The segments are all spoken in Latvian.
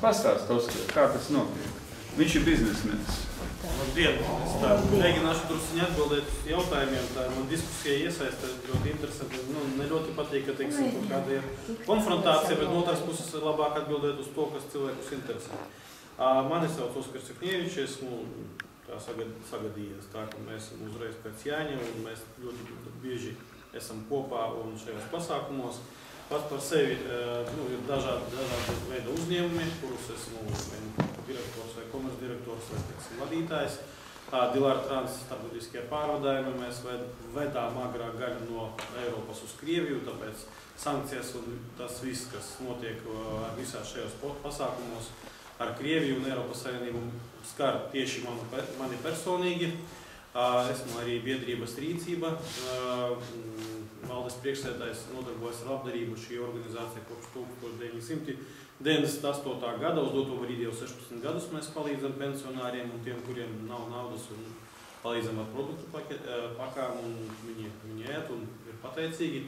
Pastāst, Oskar, kā tas notiek? Viņš ir biznesmenis. Labdien! Es mēģināšu drusciņi atbildēt uz jautājumiem. Tā man diskusija iesaista ļoti interesanti. Ne ļoti patīk, ka, teiksim, kāda ir konfrontācija, bet no otras puses ir labāk atbildēt uz to, kas cilvēkus interesē. Mani sauc Oskars Ceknievičs, esmu tā sagadījies tā, ka mēs esam uzreiz pēc Jāņa un mēs ļoti bieži esam kopā un šajos pasākumos. Pats par sevi ir dažādi veidi uzņēmumi, kurus esmu direktors vai komercdirektors vai, teiksim, vadītājs. Dilāra Trans starptautiskie pārvadājumi mēs vedām agrāk gaļu no Eiropas uz Krieviju, tāpēc sankcijas un tas viss, kas notiek visās šajos pasākumos ar Krieviju un Eiropas Savienību skar tieši mani personīgi. Esmu arī biedrības Rīcība. Valdes priekšsēdājs nodarbojas ar labdarību. Šī organizācija kopš 1998. gada, uz doto brīdi jau 16 gadus mēs palīdzam pensionāriem un tiem, kuriem nav naudas, un palīdzam ar produktu pakām, un viņi ēt un ir pateicīgi.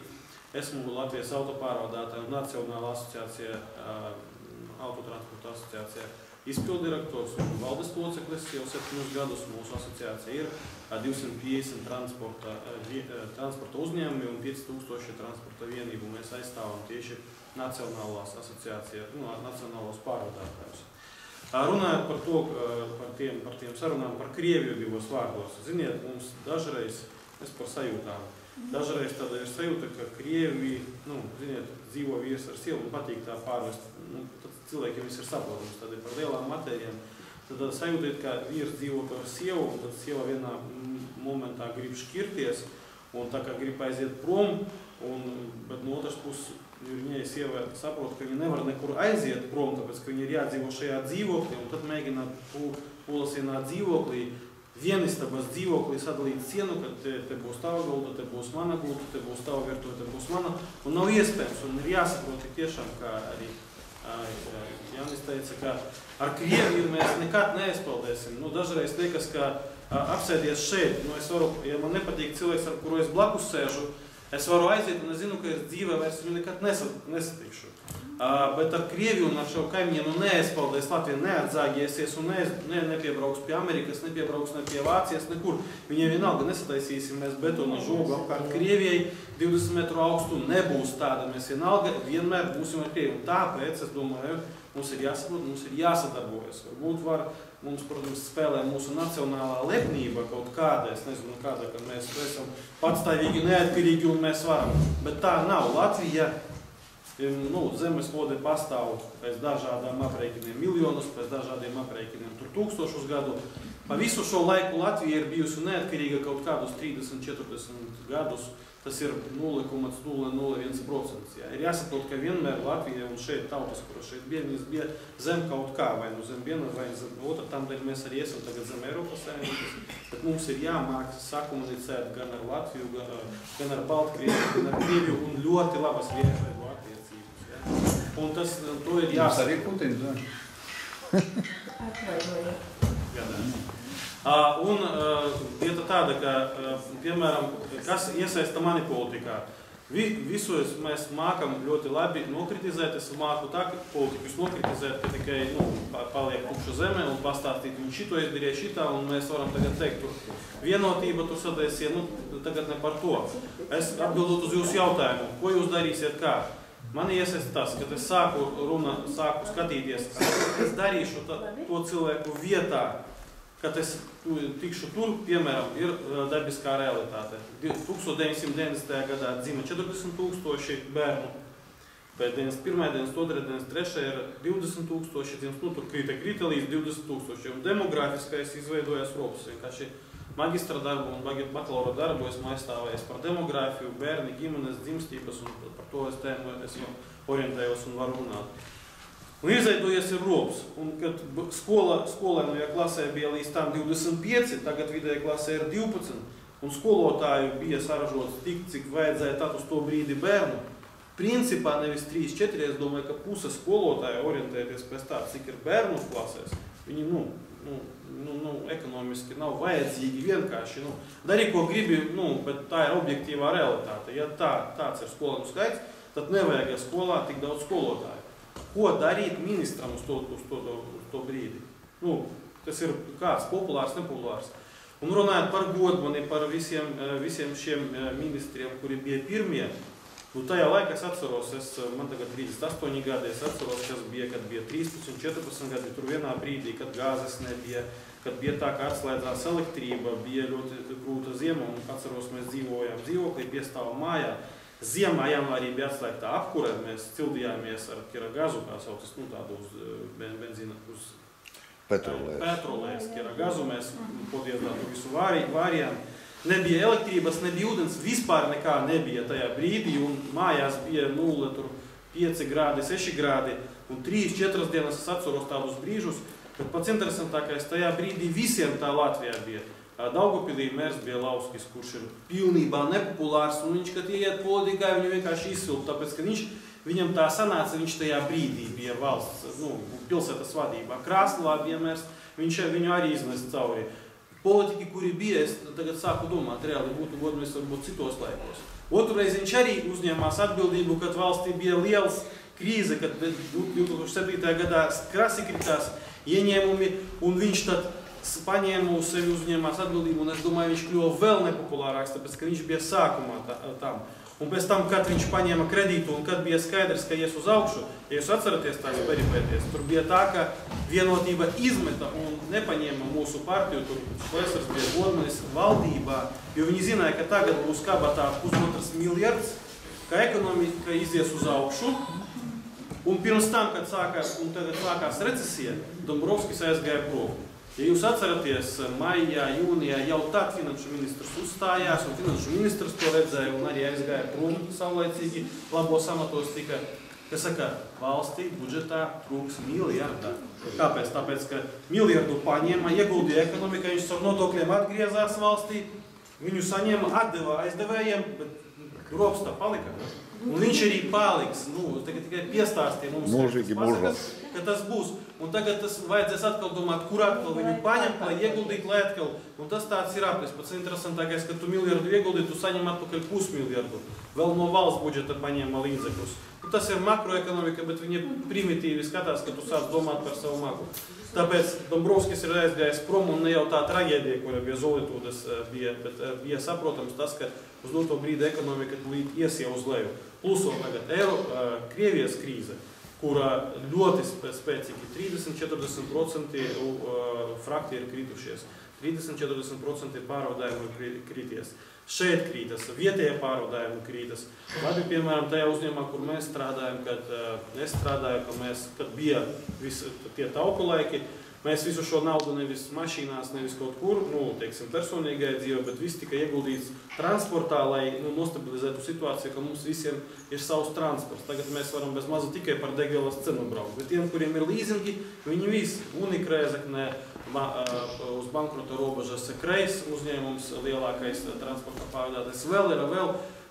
Esmu Latvijas autopārvadātāju Nacionāla asociācija, autotransporta asociācija izpildirektors un valdes loceklis jau 7 gadus. Mūsu asociācija ir 250 transporta uzņēmumi un 5000 transporta vienību. Mēs aizstāvam tieši Nacionālās asociācijas, nacionālos pārvadātājus. Runājot par to, par tiem sarunām par Krieviju divos vārdos. Ziniet, mums dažreiz, es par sajūtām, dažreiz tāda ir sajūta, ka Krievi, ziniet, dzīvo vīrs ar sievu un patīk tā pārvest. Tad cilvēkiem viss ir saprotams, tad ir par lielām matērijām. Tad sajūta ir, ka vīrs dzīvo par sievu, un tad sieva vienā momentā grib šķirties, un tā kā grib aiziet prom, bet no otras puses viņai sieva saprot, ka viņa nevar nekur aiziet prom, tāpēc, ka viņa ir jādzīvo šajā dzīvoklī, un tad mēģina pūlasienā dzīvoklī, vienistabas dzīvoklī sadalīt sienu, ka te būs tava gulta, te būs mana gulta, te būs tava virtuve, te būs mana, un nav iespējams, un ir jāsaprot tiešām, kā arī Jānis teica, ka ar Krieviju mēs nekad neaizpaldēsim. Dažreiz liekas, ka apsēdies šeit, ja man nepatīk cilvēks, ar kuru es blakus sēžu, es varu aiziet un es zinu, ka es dzīvē vairs viņu nekad nesatikšu. Bet ar Krieviju un ar šo kaimiņiem neaizpaldēs, Latvija neatzāgiesies un nepiebrauks pie Amerikas, nepiebrauks ne pie Vācijas, nekur. Viņiem vienalga nesataisīsim mēs betona žogu apkārt Krievijai, 20 metru augstu nebūs tāda. Mēs vienmēr būsim ar Krieviju. Un tāpēc, es domāju, mums ir jāsaprot, mums ir jāsadarbojas. Varbūt mums, protams, spēlē mūsu nacionālā lepnība kaut kāda, es nezinu kāda, ka mēs esam patstāvīgi, neatkarīgi un mēs varam. Bet tā nav. Latvija zemeslode pastāv pēc dažādām aprēķiniem miljonus, pēc dažādiem aprēķiniem tūkstošus gadu. Pa visu šo laiku Latvija ir bijusi neatkarīga kaut kādus 30-40 gadus. Tas ir 0,001%. Ir jāsaprot, ka vienmēr Latvija un šeit tautas, kuras šeit bija zem kaut kā, vai zem viena, vai zem otra, tamdēļ mēs arī esam tagad zem Eiropas Savienības, bet mums ir jāmāk sakomunicēt gan ar Latviju, gan ar Baltkrieviju, gan ar Krieviju un ļoti labas vietējo attiecības. Ja? Un to ir jāsaprot. Mums arī Putins zvana. Un vieta tāda, ka, piemēram, kas iesaista mani politikā. Visus mēs mākam ļoti labi nokritizēt. Es māku tā, ka politikus nokritizēt, ka tikai paliek tukša zeme un pastāstīt, viņš šito izdarīja šitā, un mēs varam tagad teikt, tur vienotība, tur sadēsie, tagad ne par to. Es atbildot uz jūsu jautājumu, ko jūs darīsiet kā? Mani iesaista tas, kad es sāku skatīties, es darīšu to cilvēku vietā, kad es tikšu tur, piemēram, ir dabiskā realitāte. 1990. gadā dzima 40 000 bērnu, bet 91., 92., 93. ir 20 000 dzims, tur krita līdz 20 000. Un demografiskais izveidojas rops. Vienkārši magistra darbu un bakalaura darbu esmu aizstāvējis par demogrāfiju, bērni, ģimenes, dzimstības, un par to es orientējos un varu runāt. Un izveidojies ir rops, un kad skolēnajā klasē bija līdz tām 25, tagad vidēja klasē ir 12, un skolotāju bija saražots tik, cik vajadzēja tad uz to brīdi bērnu. Principā nevis 3-4, es domāju, ka puse skolotāju orientēties pēc tā, cik ir bērnu klasēs, viņi, ekonomiski nav vajadzīgi vienkārši, dari, ko gribi, bet tā ir objektīvā realitāte. Ja tāds ir skolēnu skaits, tad nevajag skolā tik daudz skolotāju. ko darīt ministram uz to brīdi. Nu, tas ir kāds populārs, nepopulārs. Un runājot par Godmani, par visiem šiem ministriem, kuri bija pirmie, nu, tajā laikā es atceros, man tagad 38 gadi, es atceros, kas bija, kad bija 13, 14 gadi, tur vienā brīdī, kad gāzes nebija, kad bija tā, ka atslēdzās elektrība, bija ļoti grūta ziema, un atceros, mēs dzīvojām dzīvoklī, piestāvam mājā. Ziemā janvārī bija atslēgta apkure, mēs cildījāmies ar kiragazu, kā saucas, nu, tādu uz benzīna, uz petrolēs, kiragazu, mēs podiezdātu visu vārījām. Nebija elektrības, nebija ūdens, vispār nekā nebija tajā brīdī, un mājās bija 0, tur 5 grādi, 6 grādi, un 3-4 dienas es atceros tādus brīžus, bet pats interesantākais tajā brīdī visiem tā Latvijā bija. Daugavpilī mērs Bielauskis, kurš ir pilnībā nepopulārs, un viņš, kad ieiet politikā, viņu vienkārši izsilp, tāpēc, ka viņam tā sanāca, viņš tajā brīdī bija valsts, nu, pilsētas vadībā. Krāslā bija mērs, viņu arī iznes cauri. Politiķi, kuri bija, es tagad sāku domāt, reāli būtu godmēs varbūt citos laikos. Otrureiz viņš arī uzņēmās atbildību, kad valstī bija liels krīze, kad 2007. gadā krasi kritās ieņēmumi, un viņš tad paņēma uz sevi uzņēmās atbildību, un es domāju, viņš kļuva vēl nepopulārāks, tāpēc, ka viņš bija sākumā tam. Un pēc tam, kad viņš paņēma kredītu un kad bija skaidrs, ka ies uz augšu, ja jūs atceraties tās peripēties, tur bija tā, ka Vienotība izmeta un nepaņēma mūsu partiju, tur Šlesers bija Godmanis valdībā, jo viņi zināja, ka tagad būs kabatā 1,5 miljards, ka ekonomika izies uz augšu, un pirms tam, kad sākās recesija, Dombrovskis aizgāja prom. Ja jūs atceraties, maijā, jūnijā jau tad finanšu ministrs uzstājās, un finanšu ministrs to redzēja un arī aizgāja prom saulaicīgi, labos amatos tika, kas saka, valstī budžetā trūks miljardā. Kāpēc? Tāpēc, ka miljardu paņēma, ieguldīja ekonomikā, viņš ar nodokļiem atgriezās valstī, viņu saņēma, atdeva aizdevējiem, bet grobs tā palika. Un viņš arī paliks, nu, tikai piestāstīja mums, ka tas būs. Un tagad tas vajadzēs atkal domāt, kur atkal viņu paņemt, lai ieguldīt, lai atkal. Un tas tāds ir aplis. Pats interesantākais, ka tu miljardu ieguldīt, tu saņem atpakaļ pusmiljardu. Vēl no valsts budžeta paņēma līdzekļus. Tas ir makroekonomika, bet viņi primitīvi skatās, ka tu sāc domāt par savu makru. Tāpēc Dombrovskis ir aizgājis prom, un ne jau tā traģēdija, kura bija Zolitūdas, bet bija saprotams tas, ka uz doto brīdi ekonomika ies jau uz leju. Plus vēl tagad Krievijas krīze, kura ļoti spēcīgi 30-40% frakti ir kritušies. 30-40% pārvadājumu ir krities. Šeit krītas, vietējie pārvadājumi krītas. Labi, piemēram, tajā uzņēmumā, kur mēs strādājam, kad es strādāju, kad bija visi tie tauku laiki, mēs visu šo naudu nevis mašīnās, nevis kaut kur, nu, teiksim, personīgai dzīve, bet viss tika ieguldīts transportā, lai nostabilizētu situāciju, ka mums visiem ir savs transports. Tagad mēs varam bez mazu tikai par degvielas cenu braukt. Bet tiem, kuriem ir līzingi, viņi visi Unikrēzeknē, uz bankrota robežas Kreis uzņēmums, lielākais transporta pārvadātājs, vēl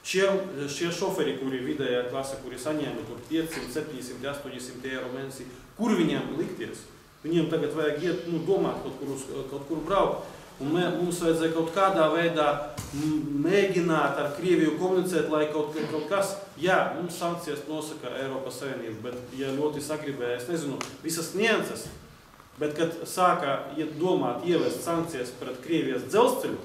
šie šoferi, kuri vidējā klase, kuri saņēma tur 500, 700, 800 eiro mēnesī, kur viņiem likties? Viņiem tagad vajag iet, domāt kaut kur braukt. Un mums vajadzēja kaut kādā veidā mēģināt ar Krieviju komunicēt, lai kaut kas, jā, mums sankcijas nosaka Eiropas Savienība, bet ja ļoti sagribēja, es nezinu, visas nianses, bet kad sāka domāt ievest sankcijas pret Krievijas dzelzceļu,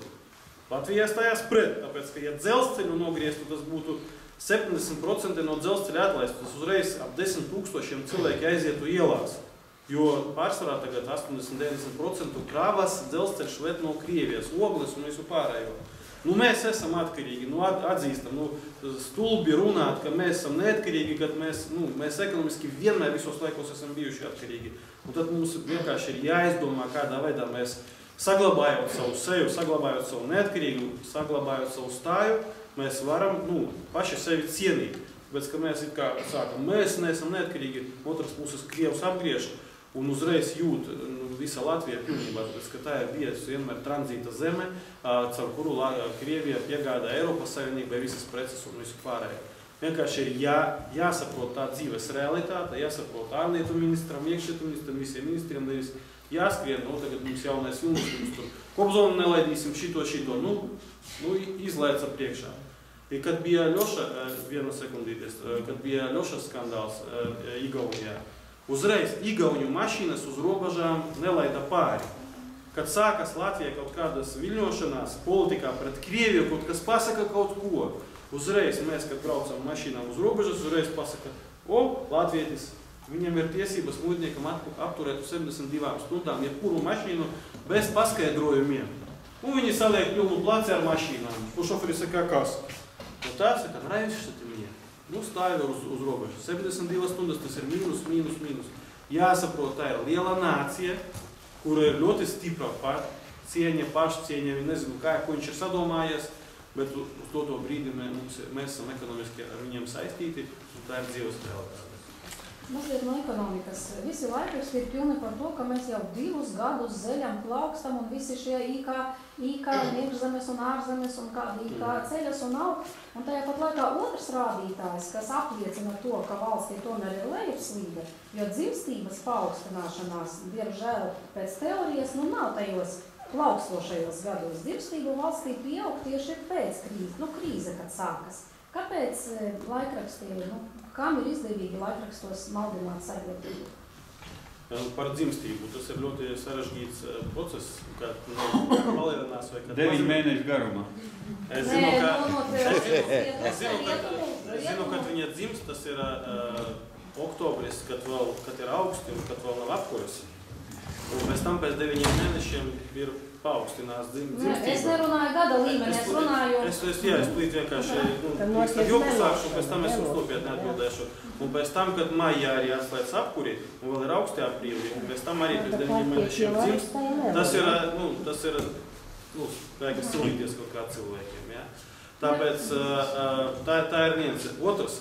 Latvijā stājās pret, tāpēc, ka ja dzelzceļu nogrieztu, tas būtu 70% no dzelzceļa atlaistu, tas uzreiz ap 10 000 cilvēki aizietu ielās. Jo pārsvarā tagad 80-90% krāvas dzelzceļš ved no Krievijas, ogles un visu pārējo. Mēs esam atkarīgi, atzīstam, stulbi runāt, ka mēs esam neatkarīgi, kad mēs ekonomiski vienmēr visos laikos esam bijuši atkarīgi. Un tad mums vienkārši ir jāizdomā, kādā veidā mēs saglabājot savu seju, saglabājot savu neatkarību, saglabājot savu stāju, mēs varam paši sevi cienīt. Tāpēc, ka mēs sākam, mēs neesam neatkarīgi, otras puses Krievs apgriež, un uzreiz jūt visa Latvija pilnībā, tāpēc, ka tā ir bijusi vienmēr tranzīta zeme, caur kuru Krievija piegādā Eiropas Savienībai visas preces un visu pārējo. Vienkārši ir jāsaprot tā dzīves realitāte, jāsaprot ārlietu ministram, iekšlietu ministram, visiem ministriem, nevis jāskrien, tagad mums jaunais filmas, mums tur Kobzonu nelaidīsim, šito, izlaica priekšā. I kad bija Ļoša, viena sekundīties, kad bija Ļoša skandāls Igaunijā, uzreiz Igauņu mašīnas uz robežām nelaida pāri. Kad sākas Latvijā kaut kādas viļņošanās politikā pret Krieviju, kaut kas pasaka kaut ko, uzreiz mēs, kad braucam mašīnām uz robežas, uzreiz pasaka, latvietis, viņam ir tiesības muitniekam apturēt uz 72 stundām jebkuru mašīnu bez paskaidrojumiem. Un viņi saliek pilnu placi ar mašīnām. Un šoferis saka, kas? Un tā saka, nravишься ты мне? Nu, stāvi uz robežas. 72 stundas tas ir mīnus. Jāsaprot, tā ir liela nācija, kura ir ļoti stipra cieņa, pašcieņa, nezinu, ko viņš ir sadomājies, bet uz to brīdi mēs esam ekonomiski ar viņiem saistīti, un tā ir dzīves realitāte. Mazliet no ekonomikas. Visi laikraksti ir pilni par to, ka mēs jau 2 gadus zeļam, plaukstam un visi šie IK iekšzemes un ārzemes un kādi IK ceļas un aug. Un tajā pat laikā otrs rādītājs, kas apliecina to, ka valstī tomēr ir lejupslīde, jo dzimstības paaugstināšanās, diemžēl pēc teorijas, nav tajos plaukstošajos gados. Dzimstība valstī pieaug tieši pēc krīze, kad sākas. Kāpēc laikrakstī, kam ir izdevīgi laikrakstos maldināt sabiedrību? Par dzimstību. Tas ir ļoti sarežģīts process, kad palielinās vai kad 9 mēnešu garumā. Es zinu, kad viņa dzimst, tas ir oktobris, kad ir augsti un kad vēl nav apkojas. Un pēc tam pēc 9 mēnešiem ir paaugstinās dzimstība. Es nerunāju gada līmeni, es runāju... Es plīt vienkārši joku sākšu, pēc tam es uz nopietni atbildēšu. Un pēc tam, kad maijā arī atslēdz apkuri, un vēl ir augsti aprīlī, un pēc tam arī pēc 9 mēnešiem dzimst, tas ir, vajag silīties kaut kā cilvēkiem, ja? Tāpēc tā ir viens. Otrs,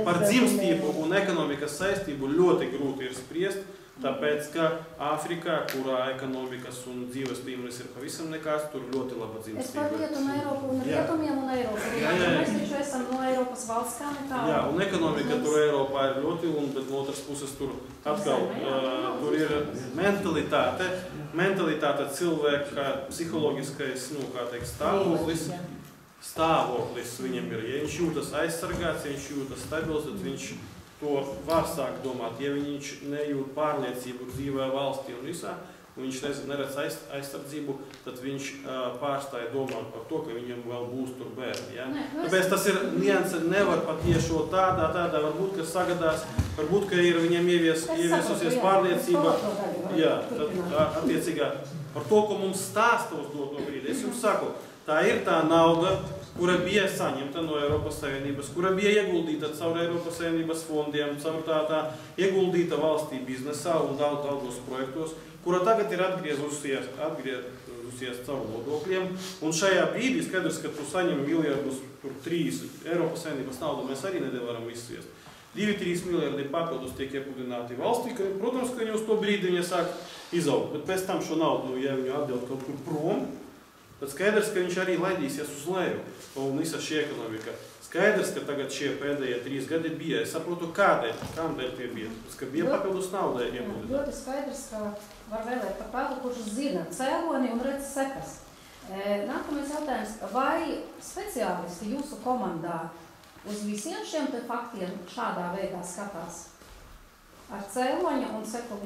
par dzimstību un ekonomikas saistību ļoti grūti ir spriest, tāpēc, ka Āfrikā, kurā ekonomikas un dzīves līmenis ir pavisam nekāds, tur ļoti laba dzimstība. Es par Rietumu Eiropu un Rietumiem un Eiropu. Mēs taču esam no Eiropas valsts kā nekā. Jā, un ekonomika tur Eiropā ir ļoti, bet no otras puses tur atkal tur ir mentalitāte cilvēka psiholoģiskais, stāvoklis viņam ir. Ja viņš jūtas aizsargāts, ja viņš jūtas stabils, tad viņš to var sākt domāt. Ja viņš nejūt pārliecību dzīvē valstī un visā, un viņš neredz aizsardzību, tad viņš pārstāja domāt par to, ka viņam vēl būs tur bērni. Ja? Tāpēc tas ir nianse, nevar patiešo tādā, varbūt, ka sagadās, varbūt, ka ir viņam ieviesusies pārliecība. Jā, tad attiecīgā par to, ko mums stāsta uz doto brīdi. Es jums saku, tā ir tā nauda, kura bija saņemta no Eiropas Savienības, kura bija ieguldīta caur Eiropas Savienības fondiem, caur tā ieguldīta valstī biznesā un daudzos projektos, kura tagad ir atgriezusies caur nodokļiem. Un šajā brīdī skaidrs, ka tu saņem miljardus, tur 3 Eiropas Savienības naudu, mēs arī nevaram izsviest. 2-3 miljardi papildus tiek iepludināti valstī, protams, ka viņi uz to brīdi viņi sāk izaugt, bet pēc tam šo naudu, ja viņu atdeva kaut kur prom, tad skaidrs, ka viņš arī laidīsies uz leju un visa šī ekonomika. Skaidrs, ka tagad šie pēdējie 3 gadi bija. Es saprotu, kādēļ tie bija. Tas, ka bija papildus naudai iepludināti. Ļoti skaidrs, ka var vēlēt par tādu, kurš zina cēloni un redz sekas. Nākamais jautājums. Vai speciālisti jūsu komandā uz visiem šiem te faktiem šādā veidā skatās? Ar cēloņa un seku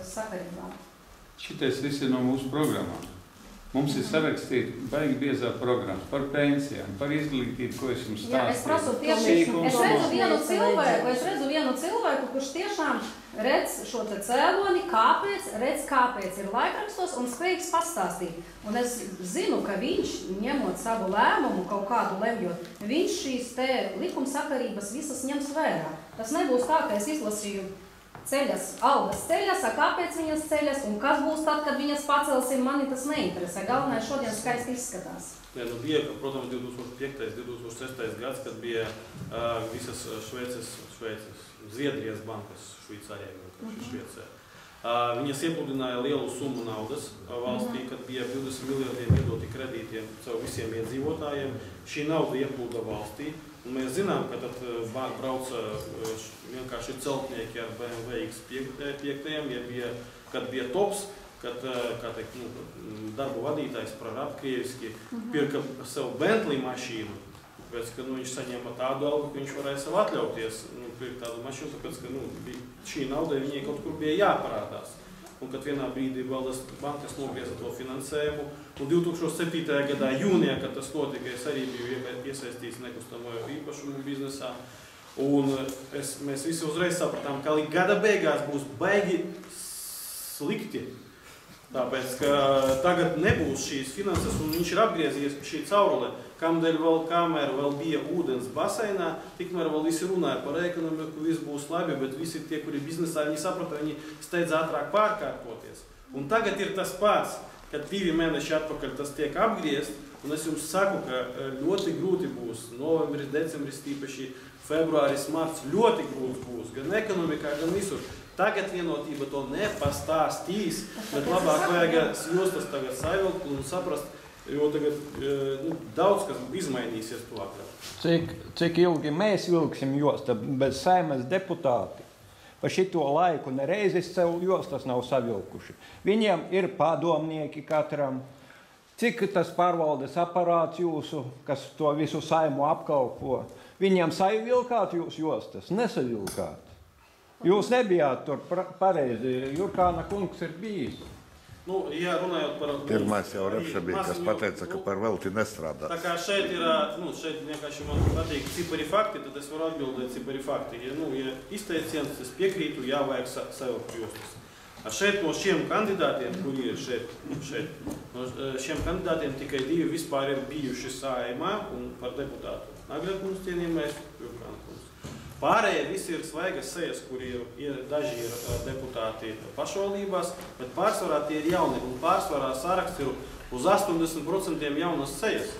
sakarībām? Šitais viss ir no mūsu programmām. Mums ir sarakstīta baigi biezā programmas par pensijām, par izglītību, ko es jums stāstīju. Jā, es prasu tieši, es redzu vienu cilvēku, kurš tiešām redz šo te cēloni, kāpēc ir laikrakstos un spējīgs pastāstīt. Un es zinu, ka viņš, ņemot savu lēmumu, kaut kādu lemjot, viņš šīs te likumsakarības visas ņems vērā. Tas nebūs tā, ka es izlasīju algas ceļas, kāpēc viņas ceļas un kas būs tad, kad viņas pacelsim, mani tas neinteresē. Galvenais šodien skaisti izskatās. Bija, protams, 2005. 2006. gads, kad bija visas Zviedrijas bankas Šveicārijā, Šveicē. Viņas iepludināja lielu summu naudas valstī, kad bija 20 miljardiem iedoti kredītiem caur visiem iedzīvotājiem. Šī nauda ieplūda valstī. Un mēs zinām, ka tad brauca vienkārši celtnieki ar BMW X5, kad bija tops, kad darbu vadītājs prarāda krieviski, pirka sev Bentley mašīnu Tāpēc, ka viņš saņēma tādu algu, ka viņš varēja sev atļauties pirkt tādu mašīnu, tāpēc, ka šī nauda viņai kaut kur bija jāparādās. Un kad vienā brīdī valdes bankas nogrieza to finansējumu, un 2007. gadā jūnijā, kad tas notika, es arī biju iesaistīts nekustamo īpašumu biznesā, un mēs visi uzreiz sapratām, ka līdz gada beigās būs baigi slikti. Tāpēc, ka tagad nebūs šīs finanses, un viņš ir apgriezies šī caurule, kamēr vēl bija ūdens baseinā, tikmēr vēl visi runāja par ekonomiku, viss būs labi, bet visi tie, kuri biznesā, viņi saprata, viņi steidz ātrāk pārkārtoties. Un tagad ir tas pats, kad 2 mēneši atpakaļ tas tiek apgriezt, un es jums saku, ka ļoti grūti būs, novembris, decembris, tīpaši februāris, marts, ļoti grūti būs, gan ekonomikā, gan visur. Tagad vienotība to nepastāstīs, bet labāk vajag jostas tagad savilkt un saprast, jo tagad daudz kas izmainīsies tuvākā. Cik ilgi mēs vilksim jostu bez Saeimas deputāti? Pa šito laiku nereizes sev jostas nav savilkuši. Viņiem ir padomnieki katram. Cik tas pārvaldes aparāts jūsu, kas to visu Saimu apkalpo? Viņiem savilkāt jūs jostas? Nesavilkāt. Jūs nebijāt tur pareizi, Jurkāna kungs ir bijis. Ja runājot par... Pirmais jau Repša bija, kas pateica, ka par velti nestrādā. Tā kā šeit ir, šeit vienkārši man patīk cipari fakti, tad es varu atbildēt cipari fakti. Ja izteiciens, es piekrītu, jāvajag savilkt jostas. Šeit no šiem kandidātiem, kuri ir šeit, no šiem kandidātiem tikai 2 vispār ir bijuši Saeimā un par deputātu. Nagļa kungs cienījamais, Jurkāna kungs. Pārējie visi ir svaigas sejas, kuri daži ir deputāti pašvaldībās, bet pārsvarā tie ir jauni, un pārsvarā saraksts ir uz 80% jaunas sejas.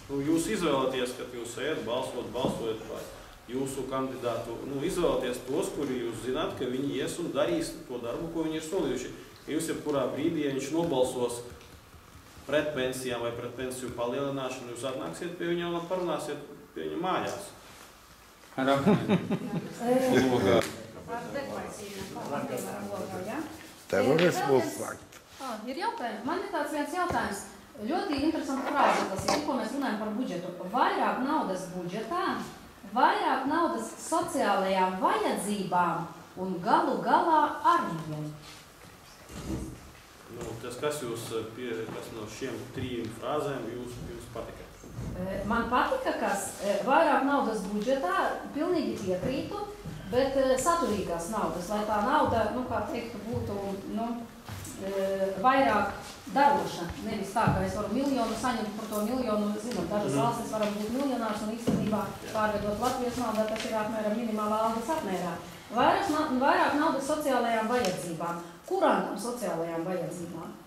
Jūs izvēlaties, kad jūs ejat balsojat par jūsu kandidātu, izvēlaties tos, kuri jūs zināt, ka viņi ies un darīs to darbu, ko viņi ir solījuši. Jūs jebkurā brīdī, ja viņš nobalsos pret pensijām vai pret pensiju palielināšanu, jūs atnāksiet pie viņa un parunāsiet pie viņa mājās. Ar apmēram. Logā. Terorismu faktu. Ir jautājums. Man ir tāds viens jautājums. Ļoti interesanta frāze, tas ir, tikko mēs runājam par budžetu. Vairāk naudas budžetā, vairāk naudas sociālajām vajadzībām un galu galā armijai. Tas, kas no šiem 3 frāzēm jums patika? Man patika, kas vairāk naudas budžetā, pilnīgi piekrītu, bet saturīgās naudas, lai tā nauda, kā teiktu, būtu vairāk daroša. Nevis tā, ka es varu miljonu saņemt par to miljonu, zinām, dažas valstis varam būt miljonārs un īstenībā pārvedot Latvijas naudā, tas ir apmēram minimālā algas apmērā. Vairāk naudas sociālajām vajadzībām. Kurām sociālajām vajadzībām?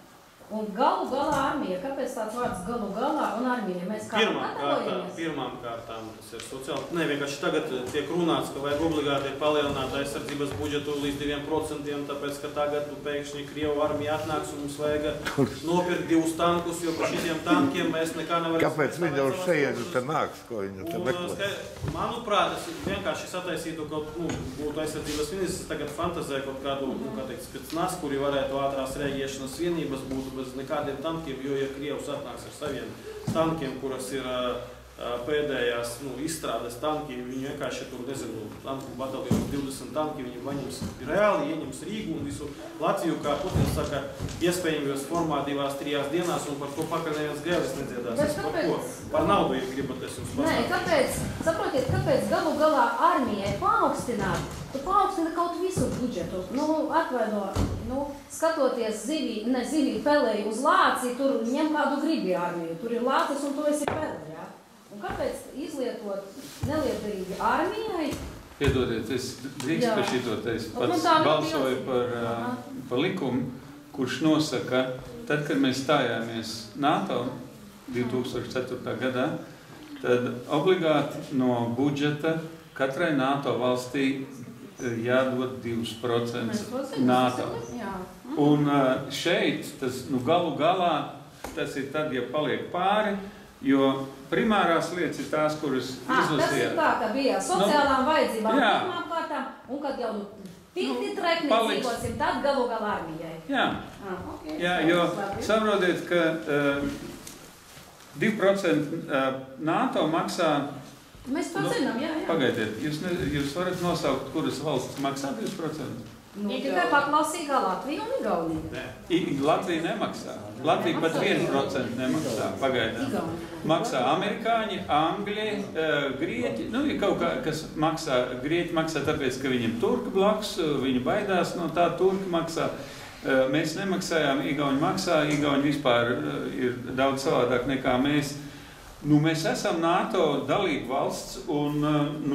Un galu galā armija. Kāpēc tāds vārds galu galā un armija? Mēs kā gatavojamies? Pirmām kārtām tas ir sociāli. Vienkārši tagad tiek runāts, ka vajag obligāti palielināt aizsardzības budžetu līdz 2%, tāpēc, ka tagad pēkšņi Krievu armija atnāks un mums vajag nopirkt 2 tankus, jo par šitiem tankiem mēs nekā nevaram... Kāpēc viņa uz šeieņu te nāks, ko viņa te meklē? Manuprāt, es vienkārši sataisītu, ka būtu aizsardzības ministrs, tagad fantazē kaut kādu, specnaz, kuri varētu ātrās reaģēšanas vienības būt bez nekādiem tankiem, jo, ja Krievs atnāks ar saviem tankiem, kuras ir pēdējās izstrādes tanki, viņi vienkārši tur, nezinu, tanku bataljonu 20 tanki, viņi reāli ieņems Rīgu un visu Latviju, kā Putins saka, iespējamības formā 2-3 dienās, un par to pakaļ neviens grēlis nedziedās. Par ko? Par naudu, ja gribat, es jums pastāstu. Nē, kāpēc, saprotiet, kāpēc galu galā armijai paaugstināt? Tu paaugstina kaut visu budžetu. Atvaino, skatoties zivī pelēju uz lāci, tur ņem kādu gribi armiju. Tur ir lācis un tu esi pelē, jā? Un kāpēc izlietot neliederīgi armijai? Piedodiet, es drīkst par šito teikt. Pats balsoju par likumu, kurš nosaka, tad, kad mēs stājāmies NATO 2004. gadā, tad obligāti no budžeta katrai NATO valstī jādod 2% NATO. Un šeit, tas galu galā, tas ir tad, ja paliek pāri, jo primārās lietas ir tās, kuras izlasījāt. Tas ir tā, ka bija sociālām vajadzībām pirmām kārtām, un kad jau tikti trekni dzīvosim, tad galu galā armijai. Jā, Okay, jā, jo saprotiet, ka 2% NATO maksā... Mēs to zinām, jā. Pagaidiet, jūs varat nosaukt, kuras valsts maksā 2%? Tikai paklausīgā Latvija un Igaunija. Latvija nemaksā. Latvija pat 1% nemaksā. Pagaidām. Maksā amerikāņi, angļi, grieķi. Nu, ir kaut kā, kas maksā. Grieķi maksā tāpēc, ka viņiem turki blakus, viņi baidās no tā, turki maksā. Mēs nemaksājām, Igauni maksā. Igauni vispār ir daudz savādāk nekā mēs. Nu, mēs esam NATO dalība valsts un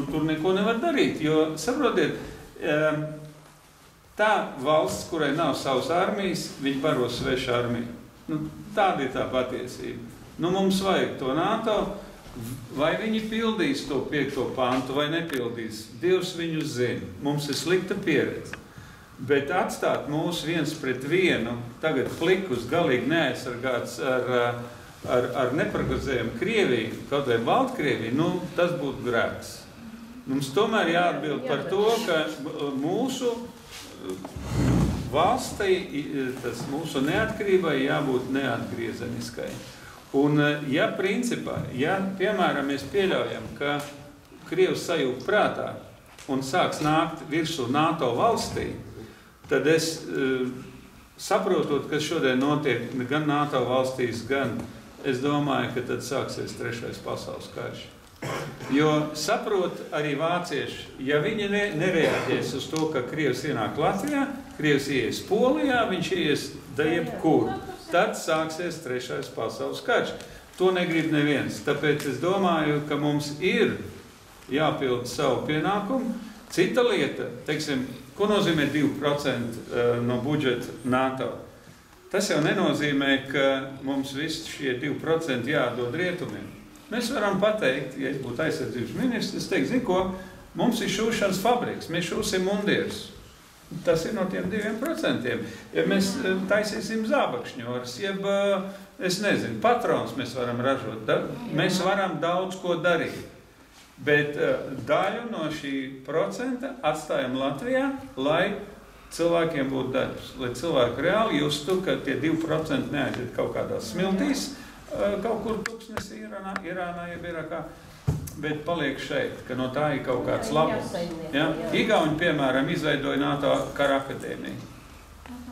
tur neko nevar darīt, jo, saprotiet, tā valsts, kurai nav savas armijas, viņi baro svešu armiju. Nu, tāda ir tā patiesība. Nu, mums vajag to NATO, vai viņi pildīs to 5. pantu vai nepildīs. Dievs viņu zina. Mums ir slikta pieredze. Bet atstāt mūs viens pret vienu, tagad plikus, galīgi neaizsargāts ar neparedzējumu Krieviju, kaut vai Baltkrieviju, nu, tas būtu grēks. Mums tomēr jāatbild par to, ka mūsu valstī, tas mūsu neatkarībai jābūt neatgriezeniskai. Un, ja principā, ja, piemēram, mēs pieļaujam, ka Krievs sajūg prātā un sāks nākt virsū NATO valstī, tad es, saprotot, kas šodien notiek gan NATO valstīs, gan es domāju, ka tad sāksies 3. pasaules karš. Jo saprot arī vācieši, ja viņi nereaģēs uz to, ka Krievs ienāk Latvijā, Krievs ies Polijā, viņš ies da jebkur, tad sāksies 3. pasaules karš. To negrib neviens. Tāpēc es domāju, ka mums ir jāpild savu pienākumu. Cita lieta, teiksim, ko nozīmē 2% no budžeta NATO? Tas jau nenozīmē, ka mums visi šie 2% jādod rietumiem. Mēs varam pateikt, ja es būtu aizsardzības ministrs, es teiktu, zinu ko, mums ir šūšanas fabriks, mēs šūsim mundierus. Tas ir no tiem 2%. Ja mēs taisīsim zābakšņoras, jeb, es nezinu, patrons mēs varam ražot, mēs varam daudz ko darīt. Bet daļu no šī procenta atstājam Latvijā, lai cilvēkiem būtu darbs, lai cilvēki reāli justu, ka tie 2% neaiziet kaut kādās smiltīs, kaut kur tuksnesī Irānā, jeb Irakā, bet paliek šeit, ka no tā ir kaut kāds labums. Ja? Igauni, piemēram, izveidoja NATO kara akadēmiju.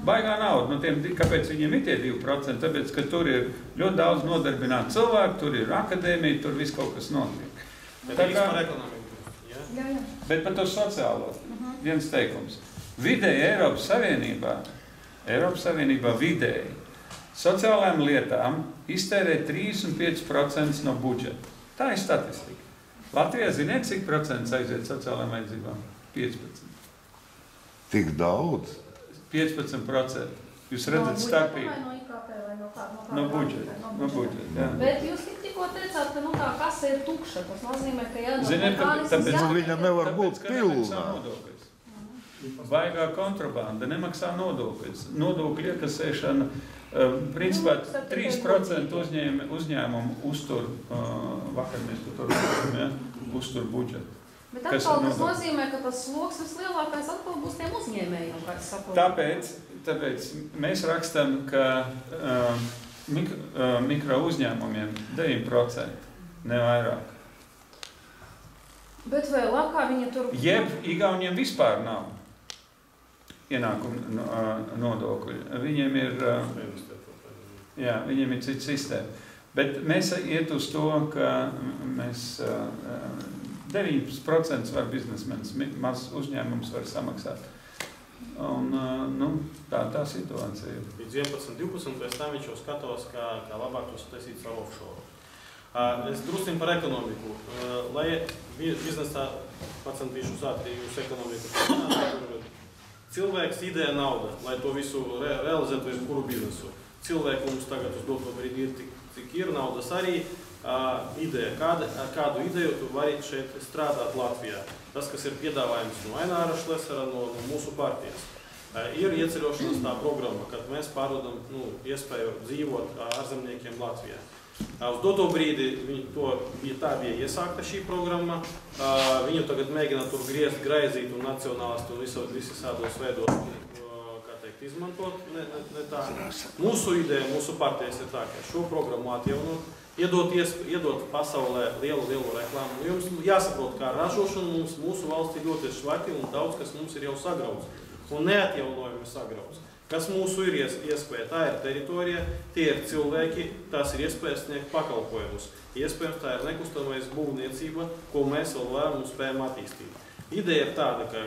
Baigā nauda, no tiem, kāpēc viņiem ir tie 2%? Tāpēc, ka tur ir ļoti daudz nodarbināti cilvēki, tur ir akadēmija, tur viss kaut kas notiek. Bet par to sociālo, viens teikums. Vidēji Eiropas Savienībā vidēji sociālajām lietām iztērē 35% no budžeta. Tā ir statistika. Latvijā ziniet, cik procents aiziet sociālajām vajadzībām? 15%. Tik daudz? 15%. Jūs redzat starpību? No IKP vai no kāda? No budžeta, jā. Bet jūs tikko teicāt, ka tā kasa ir tukša. Tas nozīmē, ka jādod mehānisms. Tāpēc viņa nevar būt pilnā. Baigā kontrabanda, nemaksā nodokļus. Nodokļu iekasēšana, principā 3% uzņēmumu uztur, vakar mēs tur runājam, ja, uztur budžetu. Bet atkal tas nozīmē, ka tas sloks vislielākais atkal būs tiem uzņēmējiem, kā es saprotu. Tāpēc mēs rakstam, ka mikro uzņēmumiem 9%, ne vairāk. Bet vēlākā viņa tur... Jeb Igauniem vispār nav ienākumu nodokļu. Viņiem ir cita sistēma. Bet mēs iet uz to, ka mēs 9% var biznesmenis, mazs uzņēmums var samaksāt. Un, tā situācija ir. Līdz 11-12, pēc tam viņš jau skatos, kā labāk tos taisīt savu offshore. Es drusciņ par ekonomiku. Lai biznesā pacentīšu uzsākt jūsu ekonomiku. Cilvēks, ideja, nauda, lai to visu realizētu uz kuru biznesu. Cilvēku mums tagad uz doto brīdi ir cik ir, naudas arī. Ideja. Kādu ideju tu vari šeit strādāt Latvijā? Tas, kas ir piedāvājums no Aināra Šlesera, no mūsu partijas. Ir ieceļošanas tā programma, kad mēs pārdodam iespēju dzīvot ārzemniekiem Latvijā. Uz doto brīdi tā bija iesākta šī programma. Viņu tagad mēģina tur griezt, graizīt un nacionālisti un visādos veidos, kā teikt, izmantot. Ne tā. Mūsu ideja, mūsu partijas ir tā, ka šo programmu atjaunot, iedot pasaulē lielu reklāmu. Jums jāsaprot, kā ražošana mūsu valstī ļoti švaki un daudz, kas mums ir jau sagrauts un neatjaunojami sagrauts. Kas mūsu ir iespēja? Tā ir teritorija, tie ir cilvēki, tās ir iespējas sniegt pakalpojumus. Iespējams, tā ir nekustamais būvniecība, ko mēs vēl varam un spējam attīstīt. Ideja ir tāda, ka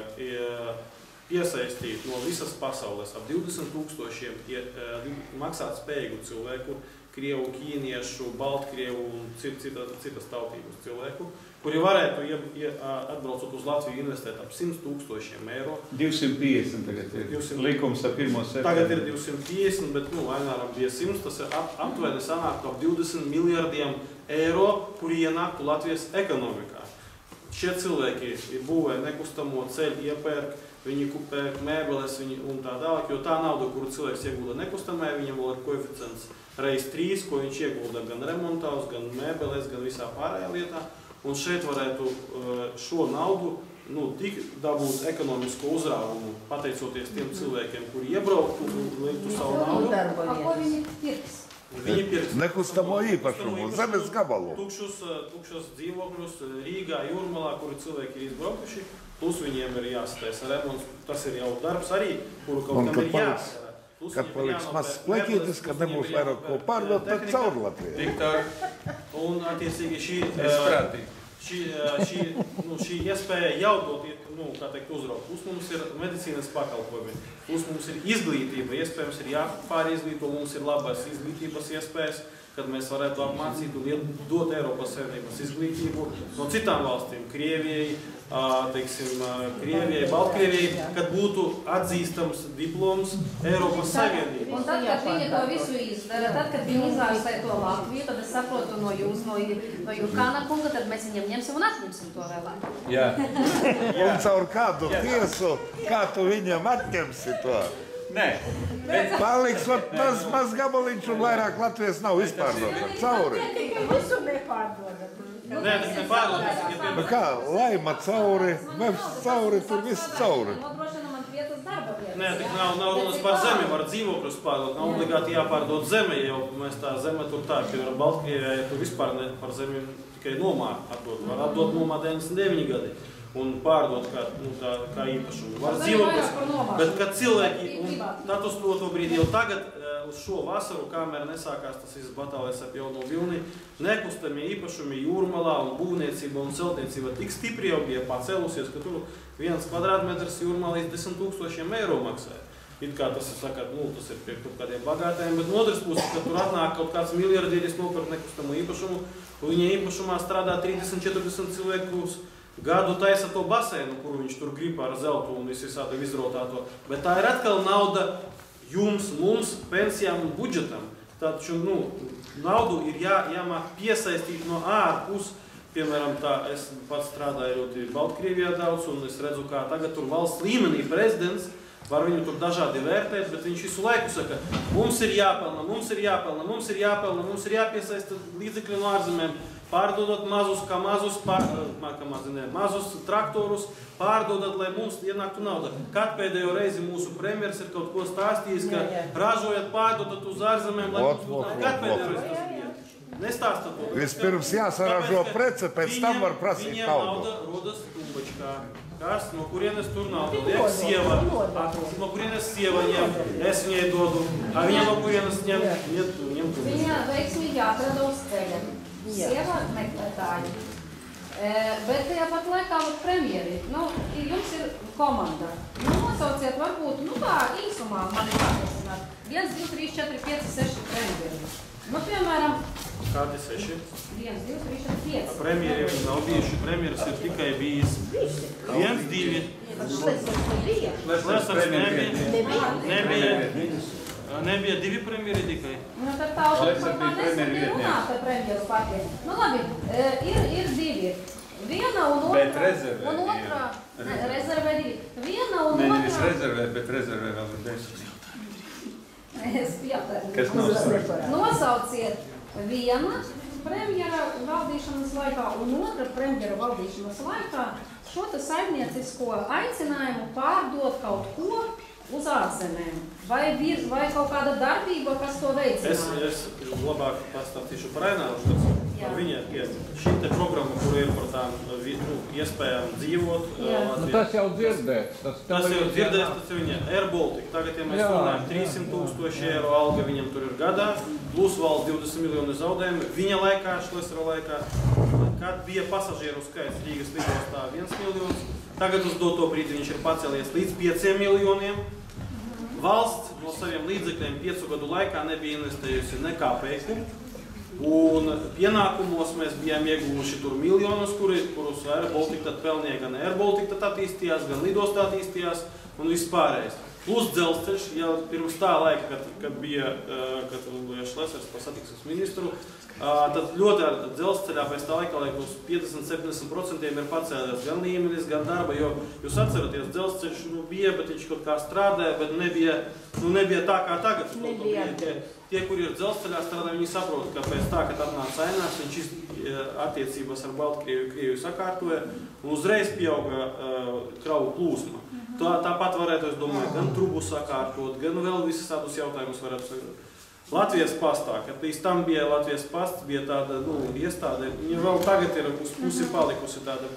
piesaistīt no visas pasaules ap 20,000 maksāt spējīgu cilvēku, Krievu, Ķīniešu, Baltkrievu un citas tautības cilvēku, kuri varētu atbraucot uz Latviju investēt ap 100,000 eiro. 250 tagad ir. Likums ar 1. septembri. Tagad ir 250, bet Aināram bija 100, tas ir aptuveni sanāktu ap 20 miljardiem eiro, kuri ienāktu Latvijas ekonomikā. Šie cilvēki būvē nekustamo ceļu, iepērk, viņi pērk mēbeles un tā tālāk, jo tā nauda, kuru cilvēks iegulda nekustamē, viņam vēl ir koeficients reiz 3, ko viņš iegulda gan remontās, gan mēbeles, gan visā pārējā lietā. Un šeit varētu šo naudu tik dabūt ekonomisko uzrāvumu, pateicoties tiem cilvēkiem, kuri iebrauktu un liktu savu naudu. Ko viņi pirks? Viņi pirks nekustamo īpašumu, zemes gabalu. Tukšos dzīvokļus Rīgā, Jūrmalā, kuri cilvēki ir izbraukuši, plus viņiem ir jāsataisa remonts. Tas ir jau darbs arī, kuru kaut kam ir jāsara. Kad paliks mazs pleķītis, kad nebūs vairāk ko pārdot, tad caur Latviju. Un attiecīgi šī iespēja jau dot, uzraukt. Plus mums ir medicīnas pakalpojumi, plus mums ir izglītība, iespējams ir jāpārizglīto, mums ir labas izglītības iespējas, kad mēs varētu apmācīt un dot Eiropas Savienības izglītību no citām valstīm, Krievijai, Baltkrievijai, kad būtu atzīstams diploms Eiropas Savienības. Un tad, kad viņi to visu izdara, tad, kad viņi izārstē to Latviju, tad es saprotu no jūs, no Jurkāna kunga, tad mēs viņam ņemsim un atņemsim to vēlāk. Jā. Un caur kādu tiesu, kā tu viņam atņemsi to? Nē. Paliks maz gabaliņš un vairāk Latvijas nav izpārdota. Cauri. Visu nepārdodat. Nē, tas nepārdodas. Kā, laima cauri, mēs cauri, tur viss cauri. Nodrošina man vietas darba vietas. Nē, tik nav runas par zemi, var dzīvokļus pārdot, nav obligāti jāpārdot zeme, jau mēs tā zeme tur tā, piemēram, Baltkrievijā, ja tu vispār ne par zemi tikai nomā atdot, var atdot nomā 99 gadi. Un pārdot kā īpašumu. Var dzīvokļus, bet kad cilvēki, un tad uz to brīdi jau tagad, uz šo vasaru, kamēr nesākās tas viss batālēs ap jauno vilni, nekustamie īpašumi Jūrmalā un būvniecība un celtniecība tik stipri jau bija pacēlusies, ka tur 1 kvadrātmetrs Jūrmalā līdz 10,000 eiro maksāja. It kā tas ir, sakāt, tas ir pie kaut kādiem bagātājiem, bet no otras puses, kad tur atnāk kaut kāds miljardieris nopirkt nekustamo īpašumu, un viņa īpašumā strādā 30-40 cilvēkus, gadu taisa to baseinu, kuru viņš tur grib ar zeltu un visādi izrotāto. Bet tā ir atkal nauda jums, mums, pensijām un budžetam. Taču, naudu ir jāmāk piesaistīt no ārpus. Piemēram, es pats strādāju Baltkrievijā daudz, un es redzu, kā tagad tur valsts līmenī prezidents var viņu tur dažādi vērtēt, bet viņš visu laiku saka, mums ir jāpelna, mums ir jāpelna, mums ir jāpelna, mums ir jāpiesaista līdzekļi no ārzemēm. Pārdodat mazus traktorus, pārdodat, lai mums ienāktu nauda. Kad pēdējo reizi mūsu premjers ir kaut ko stāstījis, ka ražojat, pārdodat uz ārzemēm, lai mums būtu nauda. Kad pēdējo reizi tas bija? Nestāstat to. Vispirms jāsaražo prece, pēc tam var prasīt naudu. Viņam nauda rodas tumbačkā. Kas? No kurienes tur nauda? Liek sieva. No kurienes sieva ņem? Es viņai dodu. A viņa no kurienes ņem? Ņem tu. Viņa veiksmīgi atrada uz ceļa. Sieva meklētāji. Bet tajā pat laikā premjeri, jums ir komanda. Nosauciet varbūt, tā īsumā mani pārliecināt. 1, 2, 3, 4, 5, 6 premjeri. Piemēram, kādi 6? 1, 2, 3, 4, 5. Premjeri viņi nav bijuši, premjeras ir tikai bijis 1, 2. Šlesars nebija 2 premjeri tikai. Tad tā man runā par premjeru partiju. Labi, ir 2. Viena un otra. Bet rezervē. Un otrā. Rezervē 2. Viena un otrā. Nevis rezervē, bet rezervē vēl ir 10. Es jautāju. Kas nosauc? Nosauciet viena premjera valdīšanas laikā un otra premjera valdīšanas laikā šo saimniecisko aicinājumu pārdot kaut ko uz ārzemēm? Vai kaut kāda darbība, kas to veicināja? Es labāk pastāstīšu par Aināru. Viņa šī te programma, kur ir par tām iespējām dzīvot. Tas jau dzirdēts. Tas jau dzirdēts, tas ir viņa Air Baltic. Tagad, ja mēs runājam, 300,000 eiro alga viņam tur ir gadā, plus valsts 20 miljonu zaudējumi. Viņa laikā, Šlesera laikā, kad bija pasažieru skaits Rīgas lidostā 1 miljons, tagad uz doto brīdi viņš ir pacēlies līdz 5 miljoniem. Valsts no saviem līdzekļiem 5 gadu laikā nebija investējusi nekā pēku. Un pienākumos mēs bijām ieguvuši tur miljonus, kurus Air Baltic tad pelnīja, gan Air Baltic tad attīstījās, gan lidostā attīstījās un vispārējais. Plus dzelzceļš, jau pirms tā laika, kad bija Šlesers par satiksmes ministru, tad ļoti ar dzelzceļā pēc tā laika uz 50–70% ir pacēlies gan līmenis, gan darba, jo jūs atceraties, dzelzceļš bija, bet viņš kaut kā strādāja, bet nebija tā kā tagad. Tie, kuri ir dzelzceļā strādā, viņi saprot, ka pēc tā, kad atnāca Ainārs, viņš attiecības ar Baltkrieviju sakārtoja un uzreiz pieauga kravu plūsma. Tāpat varētu, es domāju, gan trubu sakārtot, gan vēl visas tādus jautājumus varētu sakārtot. Latvijas pastā, kad līdz tam bija Latvijas pasts, bija tāda iestāde, viņa vēl tagad ir pusi palikusi tāda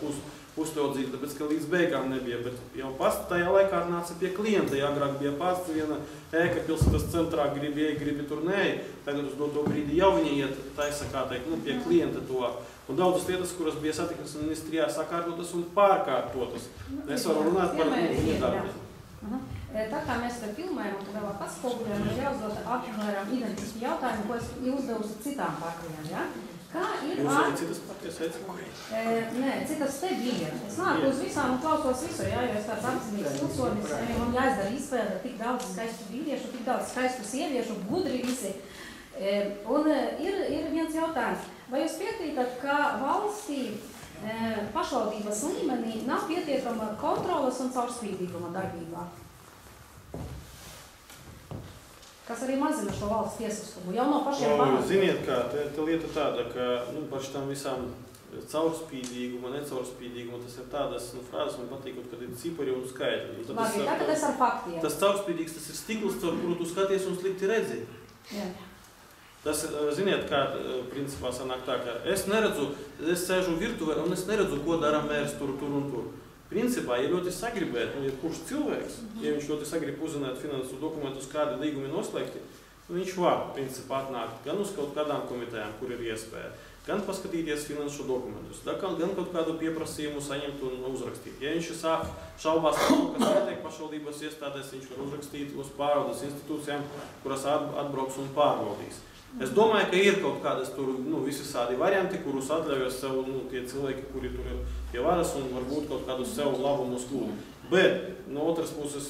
puslodzīta, tāpēc, ka līdz beigām nebija, bet jau pasta tajā laikā nāca pie klienta, ja agrāk bija pasts, viena ēka pilsētas centrā gribi tur neej, tagad uz doto brīdi jau viņi iet taisa, kā teikt, pie klienta to. Un daudzas lietas, kuras bija satiksmes ministrijā sakārtotas un pārkārtotas. Es varu runāt par viņa darbiem. Tā kā mēs te filmējam un vēl paspoguļam, ir jāuzdod apmēram identiski jautājumi, ko es uzdevusi citām partijām, ja? Kā ir... Jūs arī citas partijas aicināt? Nē, citas te bija. Es nāku uz visām un klausos visur, ja, jo es tāds apzinīgs pilsonis, man jāizdara izpēle tik daudz skaistu vīriešu, tik daudz skaistu sieviešu, gudri visi. Un ir viens jautājums. Vai jūs piekrītat, ka valstī pašvaldības līmenī nav pietiekama kontroles un caurspīdīguma darbībā? Kas arī mazina šo valsts tiesiskumu, jau no pašiem pamatiem. Ziniet kā, te lieta tāda, ka par šitām visām caurspīdīguma, necaurspīdīguma, tas ir tādas frāzes, man patīkot, kad ir cipari un skaitļi. Labi, tagad es ar faktiem. Tas caurspīdīgs, tas ir stikls, caur kuru tu skaties un slikti redzi. Jā. Tas, ziniet, kā principā sanāk tā, ka es sēžu virtuvē un es neredzu, ko dara mērs tur un tur. Principā, ja ļoti sagribēt, ja kurš cilvēks, ja viņš ļoti sagrib uzzināt finansu dokumentus, kādi līgumi noslēgti, viņš var, principā, atnākt gan uz kaut kādām komitejām, kur ir iespēja, gan paskatīties finanšu dokumentus, gan kaut kādu pieprasījumu saņemt un uzrakstīt. Ja viņš šaubās par to, kas notiek pašvaldības iestādēs, viņš var uzrakstīt uz pārvaldes institūcijām, kuras atbrauks un pārbaudīs. Es domāju, ka ir kaut kādas tur visādi varianti, kurus atļaujas sev tie cilvēki, kuri tur ir pie varas un varbūt kaut kādus sev labumus kļūdu. Bet no otras puses,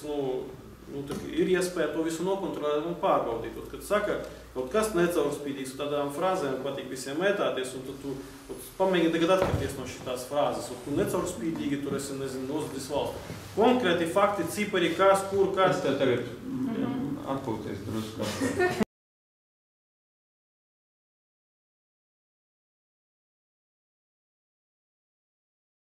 ir iespēja to visu nokontrolēt un pārbaudīt. Kad saka, kaut kas necaurspīdīgs, tādām frāzēm patīk visiem mētāties, un tad tu pamēģini tagad atkarties no šitās frāzes, un tu necaurspīdīgi tur esi, nozudis valsts. Konkrēti fakti, cipari, kas, kur, kas. Es te tagad atpūties drusku.